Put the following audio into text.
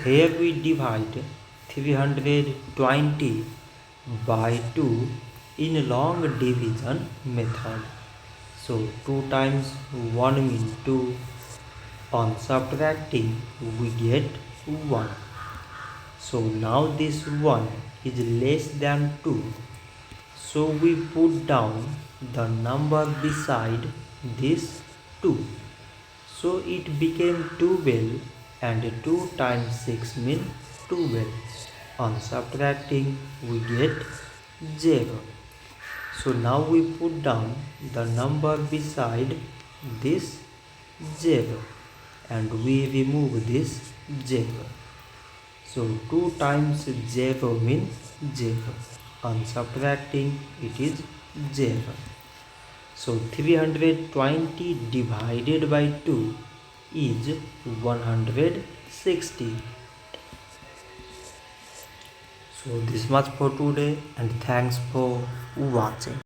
here we divide 320 by 2 in long division method. So 2 times 1 means 2. On subtracting we get 1. So now this 1 is less than 2. So we put down the number beside this 2. So it became 12, and 2 times 6 means 12. On subtracting we get 0. So now we put down the number beside this 0 and we remove this 0. So 2 times 0 means 0. On subtracting it is 0. So 320 divided by 2 is 160. So this much for today, and thanks for watching.